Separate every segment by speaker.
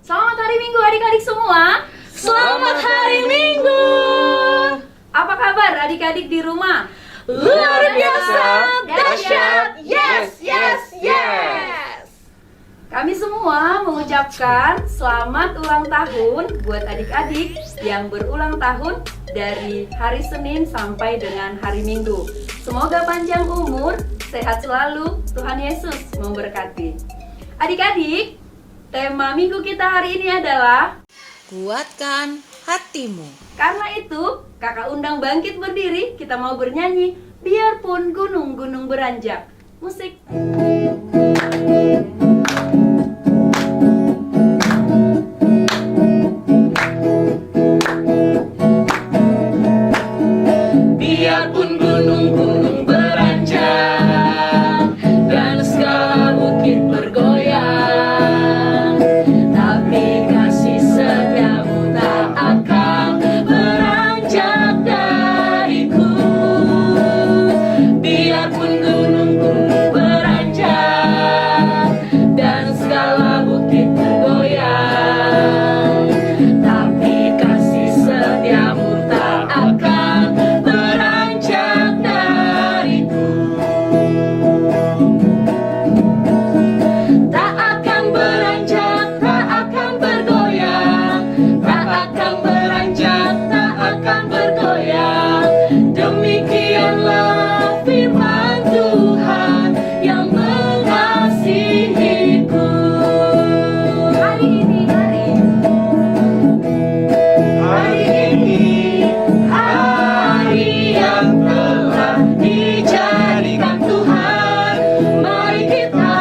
Speaker 1: Selamat hari Minggu adik-adik semua.
Speaker 2: Selamat hari Minggu.
Speaker 1: Apa kabar adik-adik di rumah?
Speaker 2: Luar biasa, dahsyat, yes, yes, yes.
Speaker 1: Kami semua mengucapkan selamat ulang tahun buat adik-adik yang berulang tahun dari hari Senin sampai dengan hari Minggu. Semoga panjang umur, sehat selalu, Tuhan Yesus memberkati. Adik-adik, tema minggu kita hari ini adalah
Speaker 2: Kuatkan hatimu.
Speaker 1: karena itu, kakak undang bangkit berdiri, kita mau bernyanyi biarpun gunung-gunung beranjak. Musik.
Speaker 2: Biarpun gunung-gunung beranjak dan segala bukit bergoyang, tapi kasih setiamu tak akan beranjak dariku. Biarpun gunung-gunung beranjak dan segala bukit bergoyang, tapi kasih setiamu tak akan beranjak dariku. Tak akan beranjak, tak akan bergoyang, tak akan beranjak, tak akan bergoyang. Demikianlah firman Tuhan yang mengasihiku.
Speaker 1: Hari ini
Speaker 2: Hari yang telah dijadikan Tuhan, mari kita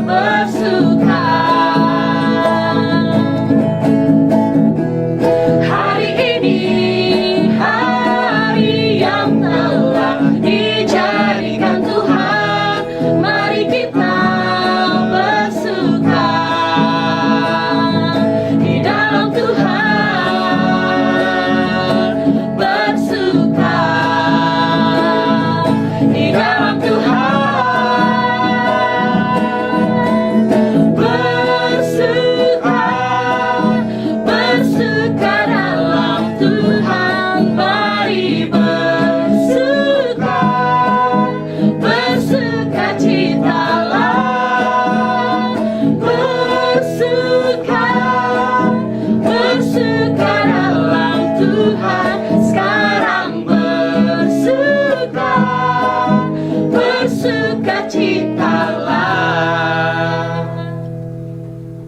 Speaker 2: bersuka. Hari ini hari yang telah dijadikan Tuhan, mari kita bersuka di dalam Tuhan, bersuka di dalam Tuhan, bersuka, bersuka dalam Tuhan, mari bersuka, bersuka citalah, bersuka, bersuka dalam Tuhan, sekarang bersuka, bersuka citalah.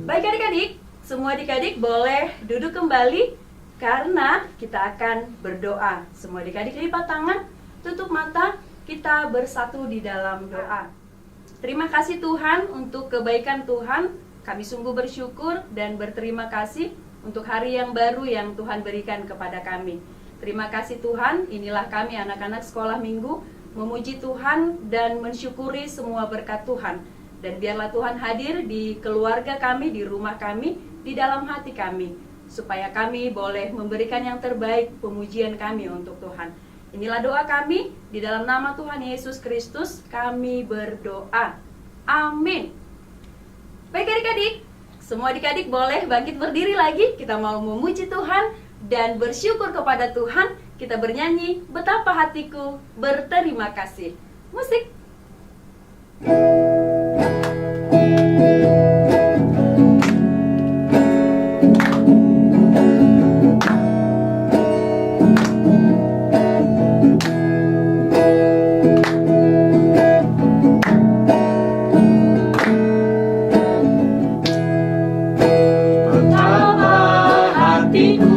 Speaker 1: Baik adik-adik, semua adik-adik boleh duduk kembali karena kita akan berdoa. Semua adik-adik lipat tangan, tutup mata, kita bersatu di dalam doa. Terima kasih Tuhan untuk kebaikan Tuhan. Kami sungguh bersyukur dan berterima kasih untuk hari yang baru yang Tuhan berikan kepada kami. Terima kasih Tuhan, inilah kami anak-anak sekolah minggu memuji Tuhan dan mensyukuri semua berkat Tuhan. Dan biarlah Tuhan hadir di keluarga kami, di rumah kami, di dalam hati kami, supaya kami boleh memberikan yang terbaik pemujian kami untuk Tuhan. Inilah doa kami, di dalam nama Tuhan Yesus Kristus kami berdoa. Amin. Baik adik-adik, semua adik-adik boleh bangkit berdiri lagi. Kita mau memuji Tuhan dan bersyukur kepada Tuhan. Kita bernyanyi betapa hatiku berterima kasih. Musik.
Speaker 2: Betapa hatiku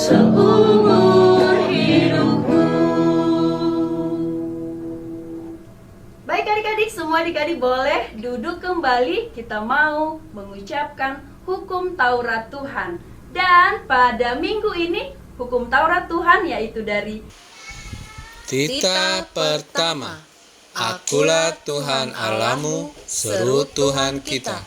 Speaker 2: seumur hidupku.
Speaker 1: Baik adik-adik, semua adik-adik boleh duduk kembali. Kita mau mengucapkan hukum Taurat Tuhan. Dan pada minggu ini, hukum Taurat Tuhan yaitu dari
Speaker 3: Tita pertama. Akulah Tuhan Allahmu, seru Tuhan kita.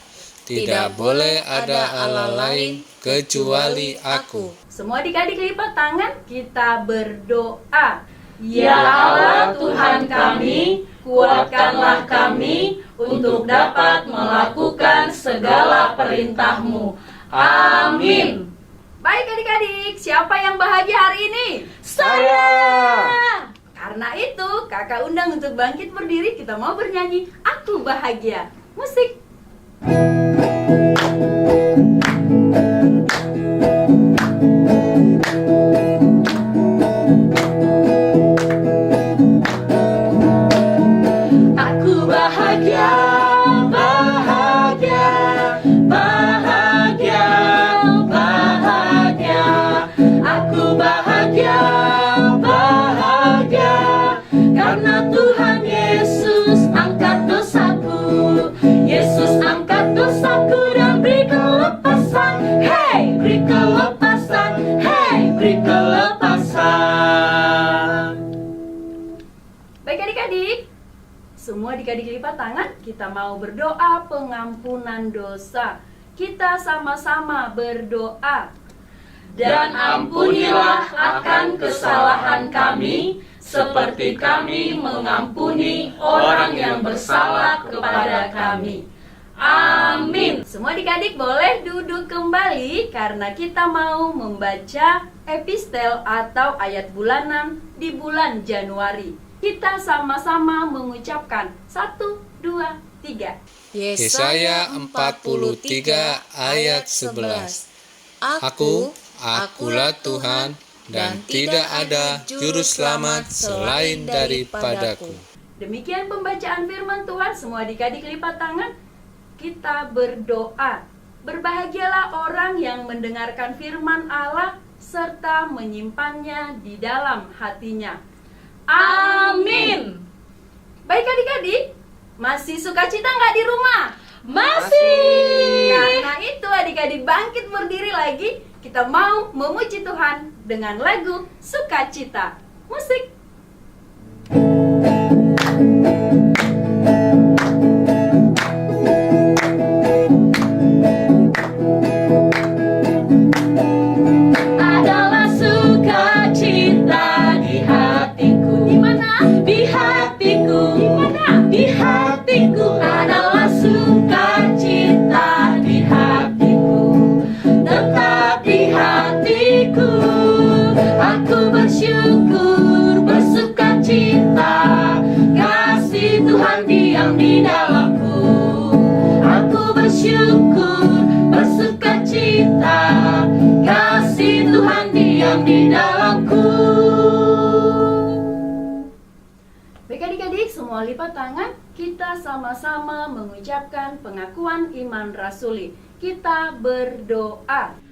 Speaker 3: Tidak boleh ada Allah lain kecuali aku.
Speaker 1: Semua adik-adik lipat tangan, kita berdoa.
Speaker 2: Ya Allah Tuhan kami, kuatkanlah kami untuk dapat melakukan segala perintah-Mu. Amin.
Speaker 1: Baik adik-adik, siapa yang bahagia hari ini?
Speaker 2: Saya.
Speaker 1: Karena itu, kakak undang untuk bangkit berdiri, kita mau bernyanyi Aku Bahagia. Musik.
Speaker 2: Aku bahagia, bahagia, bahagia, bahagia. Aku bahagia, bahagia, karena Tuhan Yesus angkat dosaku. Yesus angkat dosaku dan beri kelepasan. Hey, beri kelepasan. Hey, beri kelepasan.
Speaker 1: Baik adik-adik, semua adik-adik lipat tangan, kita mau berdoa pengampunan dosa. Kita sama-sama berdoa.
Speaker 2: Dan ampunilah akan kesalahan kami, seperti kami mengampuni orang yang bersalah kepada kami. Amin.
Speaker 1: Semua adik-adik boleh duduk kembali karena kita mau membaca epistel atau ayat bulanan di bulan Januari. Kita sama-sama mengucapkan 1, 2, 3.
Speaker 3: Yesaya 43 ayat 11. Akulah Tuhan, dan tidak ada juru selamat selain daripadaku.
Speaker 1: Demikian pembacaan firman Tuhan. Semua adik-adik lipat tangan. Kita berdoa. Berbahagialah orang yang mendengarkan firman Allah serta menyimpannya di dalam hatinya.
Speaker 2: Amin.
Speaker 1: Baik adik-adik, masih sukacita nggak di rumah?
Speaker 2: Masih.
Speaker 1: Karena itu adik-adik bangkit berdiri lagi. Kita mau memuji Tuhan dengan lagu Sukacita. Musik.
Speaker 2: Adalah sukacita di hatiku.
Speaker 1: Di mana?
Speaker 2: Di hatiku.
Speaker 1: Di mana?
Speaker 2: Di hatiku adalah sukacita di hatiku. Tetap di hatiku. Aku bersyukur, bersukacita. Kasih Tuhan diam di dalamku. Aku bersyukur, bersukacita. Kasih Tuhan diam di dalamku.
Speaker 1: Baik adik-adik, semua lipat tangan. Kita sama-sama mengucapkan pengakuan iman rasuli. Kita berdoa.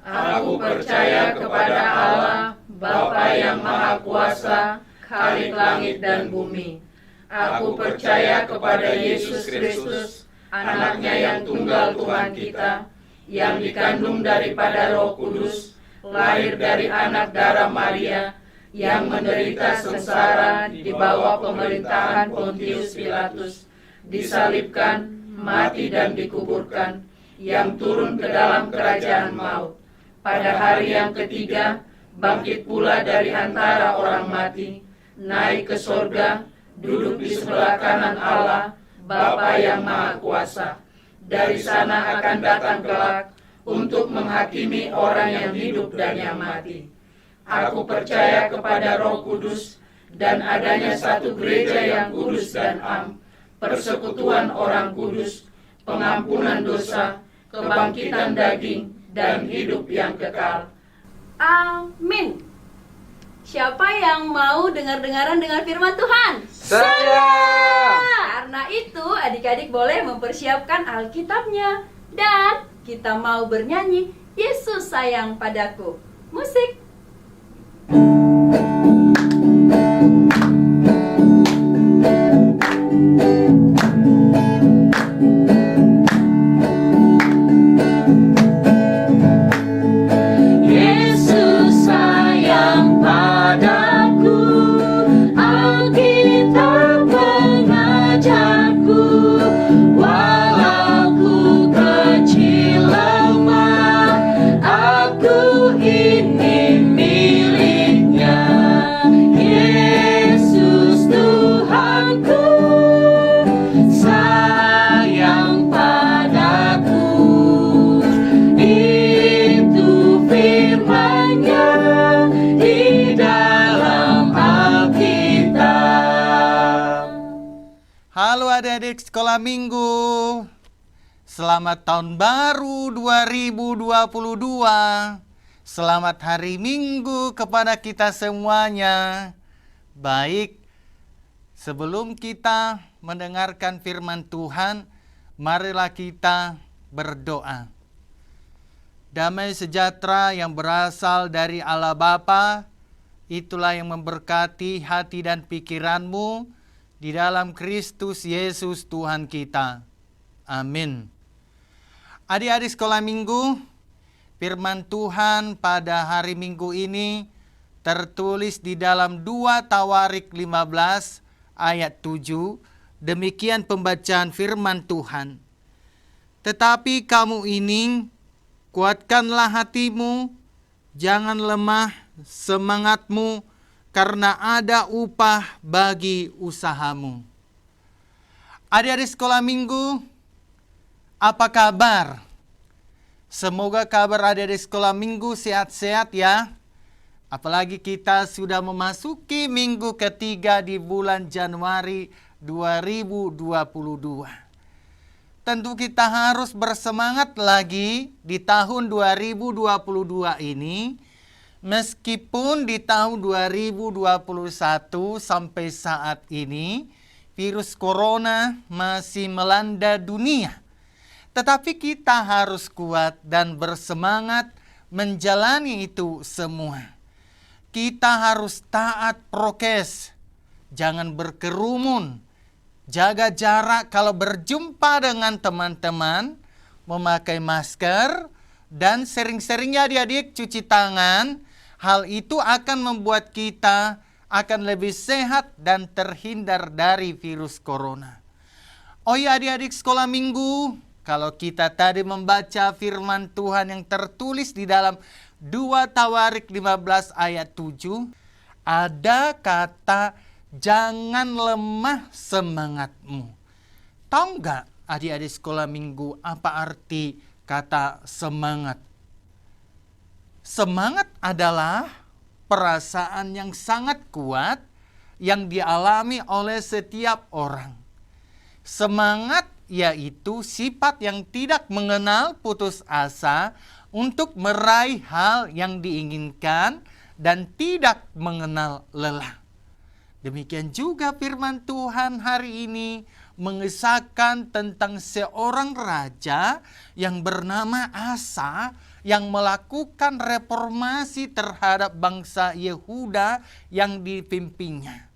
Speaker 4: Aku percaya kepada Allah, Bapa yang Maha Kuasa, Khalik langit dan bumi. Aku percaya kepada Yesus Kristus, anaknya yang tunggal Tuhan kita, yang dikandung daripada Roh Kudus, lahir dari anak darah Maria, yang menderita sengsara di bawah pemerintahan Pontius Pilatus, disalibkan, mati dan dikuburkan, yang turun ke dalam kerajaan maut. Pada hari yang ketiga, bangkit pula dari antara orang mati, naik ke sorga, duduk di sebelah kanan Allah, Bapa yang Maha Kuasa. Dari sana akan datang kelak untuk menghakimi orang yang hidup dan yang mati. Aku percaya kepada Roh Kudus dan adanya satu gereja yang kudus dan am, persekutuan orang kudus, pengampunan dosa, kebangkitan daging, dan hidup yang kekal.
Speaker 1: Amin. Siapa yang mau dengar-dengaran dengan firman Tuhan?
Speaker 3: Saya.
Speaker 1: Karena itu adik-adik boleh mempersiapkan Alkitabnya. Dan kita mau bernyanyi Yesus sayang padaku. Musik.
Speaker 2: Yesus sayang padaku, Alkitab mengajarku, walau ku kecil lemah, aku ini miliknya. Yesus Tuhanku sayang padaku, itu firman-Nya di dalam Alkitab.
Speaker 5: Halo adik-adik sekolah minggu. Selamat tahun baru 2022. Selamat hari Minggu kepada kita semuanya. Baik, sebelum kita mendengarkan firman Tuhan, marilah kita berdoa. Damai sejahtera yang berasal dari Allah Bapa, itulah yang memberkati hati dan pikiranmu di dalam Kristus Yesus Tuhan kita. Amin. Adik-adik sekolah minggu, firman Tuhan pada hari Minggu ini tertulis di dalam 2 Tawarik 15 ayat 7. Demikian pembacaan firman Tuhan. Tetapi kamu ini, kuatkanlah hatimu, jangan lemah semangatmu, karena ada upah bagi usahamu. Adik-adik sekolah minggu, apa kabar? Semoga kabar adik-adik sekolah minggu sehat-sehat ya. Apalagi kita sudah memasuki minggu ketiga di bulan Januari 2022. Tentu kita harus bersemangat lagi di tahun 2022 ini. Meskipun di tahun 2021 sampai saat ini virus corona masih melanda dunia. Tetapi kita harus kuat dan bersemangat menjalani itu semua. Kita harus taat prokes, jangan berkerumun, jaga jarak kalau berjumpa dengan teman-teman, memakai masker, dan sering-seringnya adik-adik cuci tangan. Hal itu akan membuat kita akan lebih sehat dan terhindar dari virus corona. Oh ya adik-adik sekolah minggu, kalau kita tadi membaca firman Tuhan yang tertulis di dalam 2 Tawarik 15 ayat 7, ada kata jangan lemah semangatmu. Tahu nggak adik-adik sekolah minggu apa arti kata semangat? Semangat adalah perasaan yang sangat kuat yang dialami oleh setiap orang. Semangat yaitu sifat yang tidak mengenal putus asa untuk meraih hal yang diinginkan dan tidak mengenal lelah. Demikian juga firman Tuhan hari ini mengisahkan tentang seorang raja yang bernama Asa yang melakukan reformasi terhadap bangsa Yehuda yang dipimpinnya.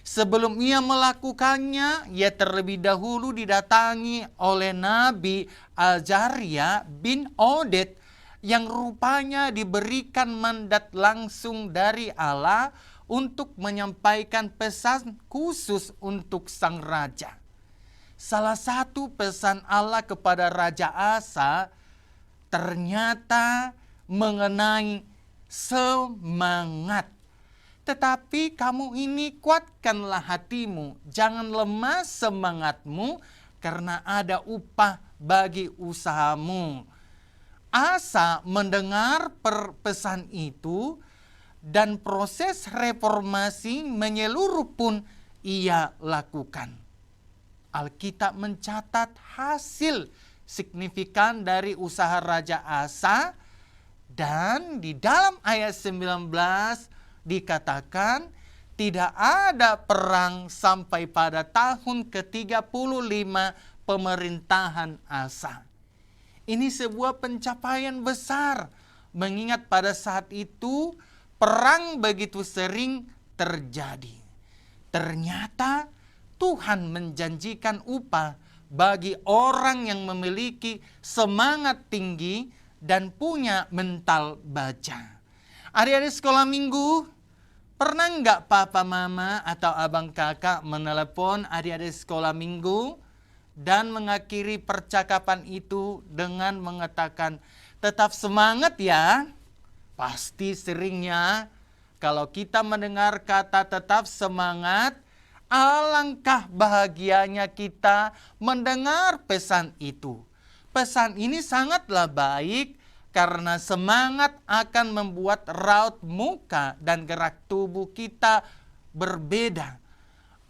Speaker 5: Sebelum ia melakukannya, ia terlebih dahulu didatangi oleh Nabi Azaria bin Oded yang rupanya diberikan mandat langsung dari Allah untuk menyampaikan pesan khusus untuk sang raja. Salah satu pesan Allah kepada Raja Asa ternyata mengenai semangat. Tetapi kamu ini kuatkanlah hatimu, jangan lemah semangatmu, karena ada upah bagi usahamu. Asa mendengar pesan itu, dan proses reformasi menyeluruh pun ia lakukan. Alkitab mencatat hasil signifikan dari usaha Raja Asa, dan di dalam ayat 19 dikatakan tidak ada perang sampai pada tahun ke-35 pemerintahan Asa. Ini sebuah pencapaian besar, mengingat pada saat itu perang begitu sering terjadi. Ternyata Tuhan menjanjikan upah bagi orang yang memiliki semangat tinggi dan punya mental baja. Adik-adik sekolah minggu, pernah nggak papa mama atau abang kakak menelepon adik-adik sekolah minggu dan mengakhiri percakapan itu dengan mengatakan, tetap semangat ya? Pasti seringnya kalau kita mendengar kata tetap semangat, alangkah bahagianya kita mendengar pesan itu. Pesan ini sangatlah baik karena semangat akan membuat raut muka dan gerak tubuh kita berbeda.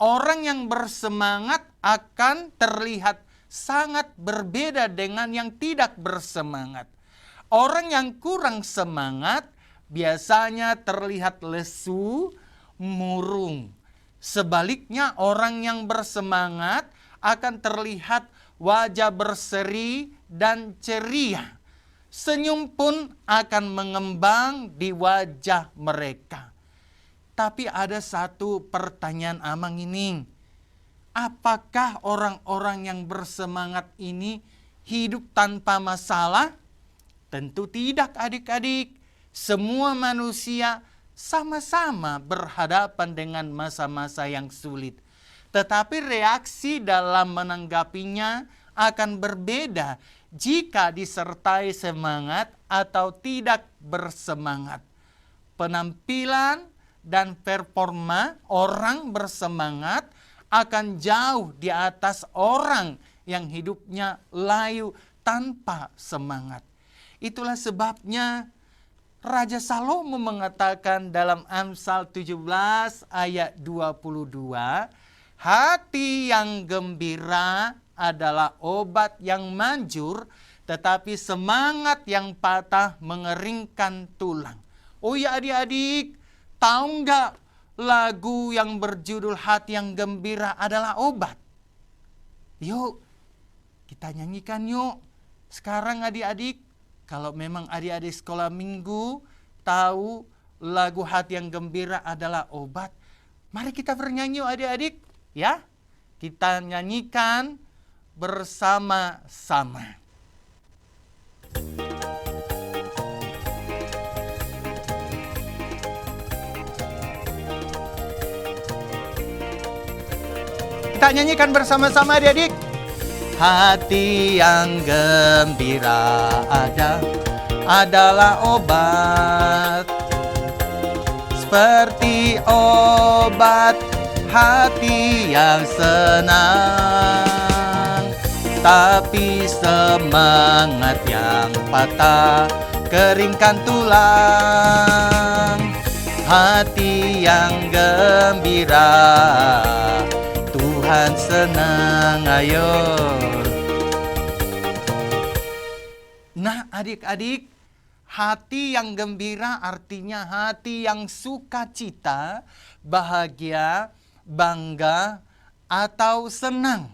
Speaker 5: Orang yang bersemangat akan terlihat sangat berbeda dengan yang tidak bersemangat. Orang yang kurang semangat biasanya terlihat lesu, murung. Sebaliknya orang yang bersemangat akan terlihat wajah berseri dan ceria. Senyum pun akan mengembang di wajah mereka. Tapi ada satu pertanyaan amang ini. Apakah orang-orang yang bersemangat ini hidup tanpa masalah? Tentu tidak adik-adik. Semua manusia sama-sama berhadapan dengan masa-masa yang sulit. Tetapi reaksi dalam menanggapinya akan berbeda jika disertai semangat atau tidak bersemangat. Penampilan dan performa orang bersemangat akan jauh di atas orang yang hidupnya layu tanpa semangat. Itulah sebabnya Raja Salomo mengatakan dalam Amsal 17 ayat 22, hati yang gembira adalah obat yang manjur, tetapi semangat yang patah mengeringkan tulang. Oh ya adik-adik, tahu nggak lagu yang berjudul Hati yang Gembira adalah Obat? Yuk, kita nyanyikan yuk. Sekarang adik-adik, kalau memang adik-adik sekolah minggu tahu lagu Hati yang Gembira adalah Obat, mari kita bernyanyi adik-adik ya. Kita nyanyikan bersama-sama. Kita nyanyikan bersama-sama adik-adik. Hati yang gembira adalah obat, seperti obat hati yang senang. Tapi semangat yang patah keringkan tulang. Hati yang gembira Tuhan senang, ayo. Nah adik-adik, hati yang gembira artinya hati yang sukacita, bahagia, bangga, atau senang.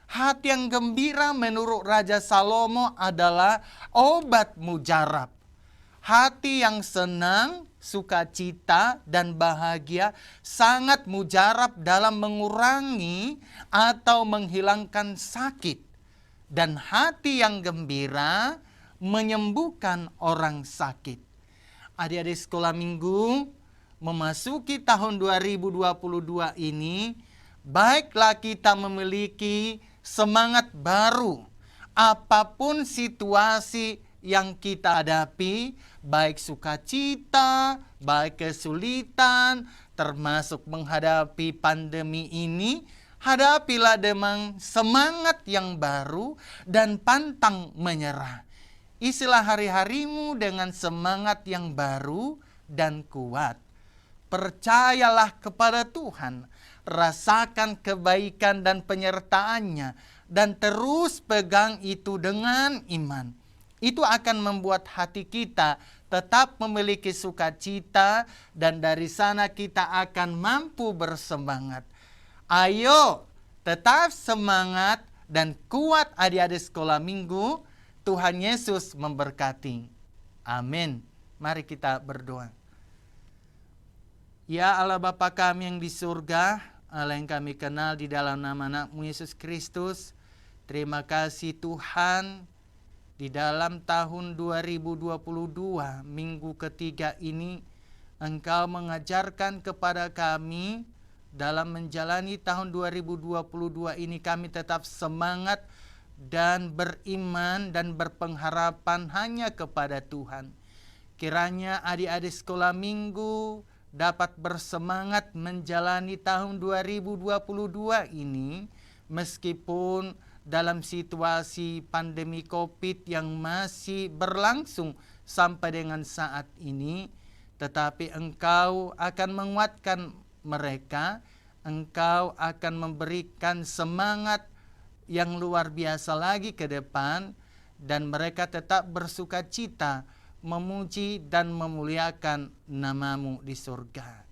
Speaker 5: Hati yang gembira menurut Raja Salomo adalah obat mujarab. Hati yang senang, sukacita, dan bahagia sangat mujarab dalam mengurangi atau menghilangkan sakit. Dan hati yang gembira menyembuhkan orang sakit. Adik-adik sekolah minggu, memasuki tahun 2022 ini, baiklah kita memiliki semangat baru. Apapun situasi yang kita hadapi, baik sukacita, baik kesulitan, termasuk menghadapi pandemi ini, hadapilah dengan semangat yang baru dan pantang menyerah. Isilah hari-harimu dengan semangat yang baru dan kuat. Percayalah kepada Tuhan, rasakan kebaikan dan penyertaannya, dan terus pegang itu dengan iman. Itu akan membuat hati kita tetap memiliki sukacita, dan dari sana kita akan mampu bersemangat. Ayo, tetap semangat dan kuat adik-adik sekolah minggu. Tuhan Yesus memberkati. Amin. Mari kita berdoa. Ya Allah Bapa kami yang di surga, Allah yang kami kenal di dalam nama anak-Mu Yesus Kristus, terima kasih Tuhan, di dalam tahun 2022, minggu ketiga ini, Engkau mengajarkan kepada kami dalam menjalani tahun 2022 ini kami tetap semangat dan beriman dan berpengharapan hanya kepada Tuhan. Kiranya adik-adik sekolah minggu dapat bersemangat menjalani tahun 2022 ini meskipun dalam situasi pandemi COVID yang masih berlangsung sampai dengan saat ini, tetapi Engkau akan menguatkan mereka, Engkau akan memberikan semangat yang luar biasa lagi ke depan, dan mereka tetap bersukacita memuji dan memuliakan nama-Mu di surga.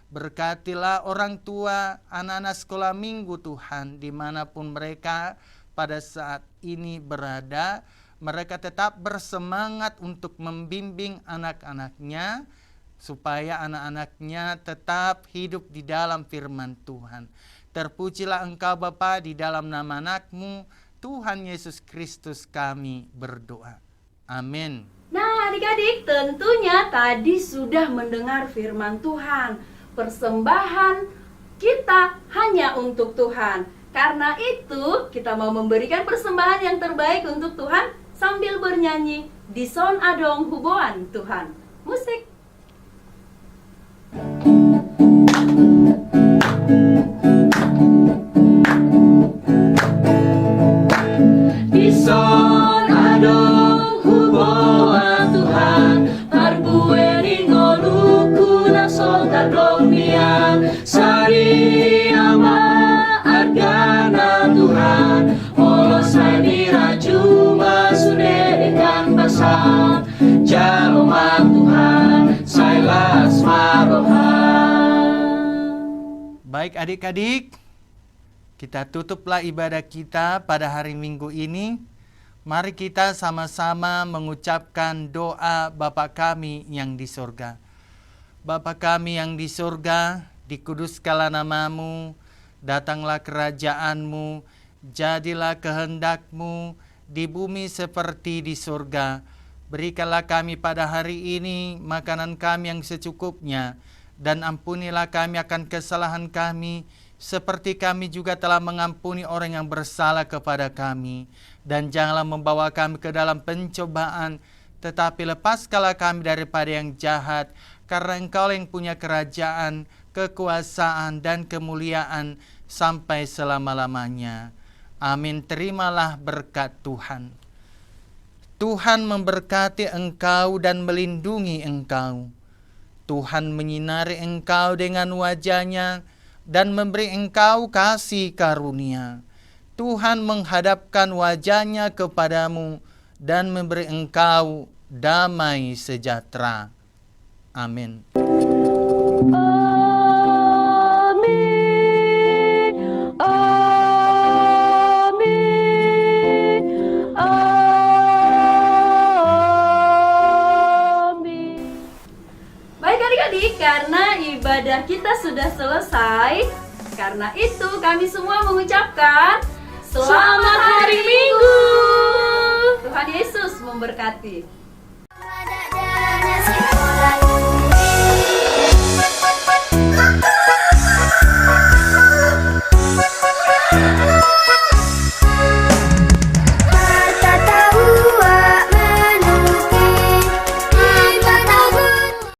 Speaker 5: Berkatilah orang tua anak-anak sekolah minggu Tuhan, dimanapun mereka pada saat ini berada, mereka tetap bersemangat untuk membimbing anak-anaknya, supaya anak-anaknya tetap hidup di dalam firman Tuhan. Terpujilah Engkau Bapa, di dalam nama anak-Mu, Tuhan Yesus Kristus kami berdoa. Amin.
Speaker 1: Nah adik-adik, tentunya tadi sudah mendengar firman Tuhan. Persembahan kita hanya untuk Tuhan. Karena itu kita mau memberikan persembahan yang terbaik untuk Tuhan sambil bernyanyi Di Son Adong Huboan Tuhan. Musik.
Speaker 2: Di son adong huboan Tuhan, parbueni ngoluku na soltar glorian, sari ama argana Tuhan, olosai diraju masudekan basang, jaloma Tuhan, sailas marohan.
Speaker 5: Baik adik-adik, kita tutuplah ibadah kita pada hari Minggu ini. Mari kita sama-sama mengucapkan doa Bapa kami yang di surga. Bapa kami yang di surga, dikuduskanlah nama-Mu, datanglah kerajaan-Mu, jadilah kehendak-Mu di bumi seperti di surga. Berikanlah kami pada hari ini makanan kami yang secukupnya, dan ampunilah kami akan kesalahan kami, seperti kami juga telah mengampuni orang yang bersalah kepada kami. Dan janganlah membawa kami ke dalam pencobaan, tetapi lepaskanlah kami daripada yang jahat, karena Engkau yang punya kerajaan, kekuasaan, dan kemuliaan sampai selama-lamanya. Amin. Terimalah berkat Tuhan. Tuhan memberkati engkau dan melindungi engkau. Tuhan menyinari engkau dengan wajah-Nya dan memberi engkau kasih karunia. Tuhan menghadapkan wajah-Nya kepadamu dan memberi engkau damai sejahtera. Amin.
Speaker 2: Amin, amin, amin.
Speaker 1: Baik adik-adik, karena ibadah kita sudah selesai, karena itu kami semua mengucapkan
Speaker 2: Selamat Hari Minggu.
Speaker 1: Tuhan Yesus memberkati.